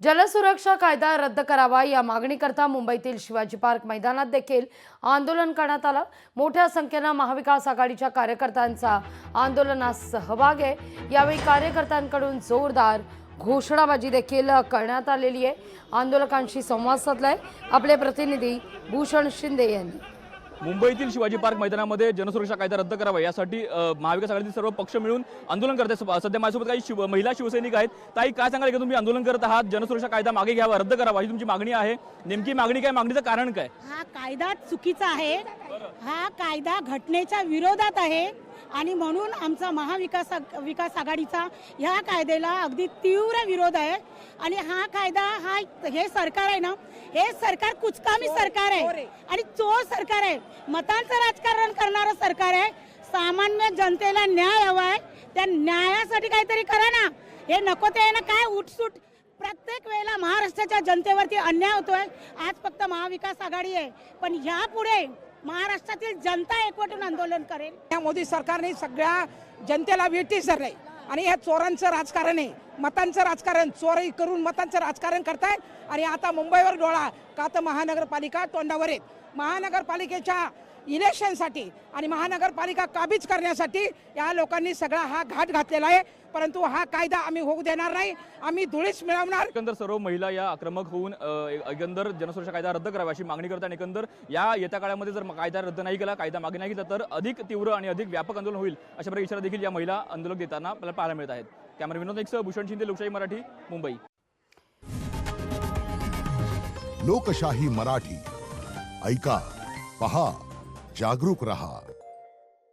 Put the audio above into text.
जलसुरक्षा कायदा रद्द करावा या मागणीकरता मुंबईतील शिवाजी पार्क मैदानात देखील आंदोलन करण्यात आलं। मोठ्या संख्येने महाविकास आघाडीच्या कार्यकर्त्यांचा आंदोलनात सहभाग आहे। यावेळी कार्यकर्त्यांकडून जोरदार घोषणाबाजी देखील करण्यात आलेली आहे। आंदोलकांशी संवाद साधलाय आपले प्रतिनिधी भूषण शिंदे यांनी। मुंबईतील शिवाजी पार्क मैदानामध्ये जनसुरक्षा कायदा रद्द करावा यासाठी महाविकास आघाडीतील सर्व पक्ष मिळून आंदोलन करत आहेत। सध्या माझ्यासोबत काही महिला शिवसैनिक आहेत। ताई, काय सांगाल की तुम्ही आंदोलन करत आहात, जनसुरक्षा कायदा मागे घ्यावा, रद्द करावा ही तुमची मागणी आहे, नेमकी मागणी काय, मागणीचं कारण काय? हा कायदा चुकीचा आहे, हा कायदा घटनेच्या विरोधात आहे आणि म्हणून आमचा विकास आघाडीचा ह्या कायद्याला अगदी तीव्र विरोध आहे। आणि हा कायदा हे सरकार आहे ना, हे सरकार कुचकामी सरकार आहे आणि चोर सरकार आहे, मतांचं राजकारण करणारं सरकार आहे। सामान्य जनतेला न्याय हवा आहे, त्या न्यायासाठी काहीतरी करा ना। हे नको ते ना काय उठसूट प्रत्येक वेळेला महाराष्ट्राच्या जनतेवरती अन्याय होतोय। आज फक्त महाविकास आघाडी आहे, पण यापुढे महाराष्ट्रातील जनता एकवटून आंदोलन करेल। या मोदी सरकारने सगळ्या जनतेला वेठीस धरले आणि या चोरांचं राजकारण आहे, मतांचं राजकारण, चोरी करून मतांचं राजकारण करतायत। आणि आता मुंबईवर डोळा का तर महानगरपालिका तोंडावर आहेत। महानगरपालिकेच्या इलेक्शनसाठी आणि महानगरपालिका काबीज करण्यासाठी या लोकांनी सगळा हा घाट घातलेला आहे, परंतु हा कायदा आम्ही होऊ देणार नाही, आम्ही धुळीस मिळवणार। एकंदर सर्व महिला या आक्रमक होऊन एकंदर जनसुरक्षा कायदा रद्द करावा अशी मागणी करतात। एकंदर या येत्या काळामध्ये जर कायदा रद्द नाही केला, कायदा मागे नाही घेतला तर अधिक तीव्र आणि अधिक व्यापक आंदोलन होईल अशा प्रकारे इशारा देखील या महिला आंदोलक देताना आपल्याला पाहायला मिळत आहेत। कॅमेरा विनोद नाईकसह भूषण शिंदे, लोकशाही मराठी, मुंबई। लोकशाही मराठी ऐका, पहा, जागरूक रहा।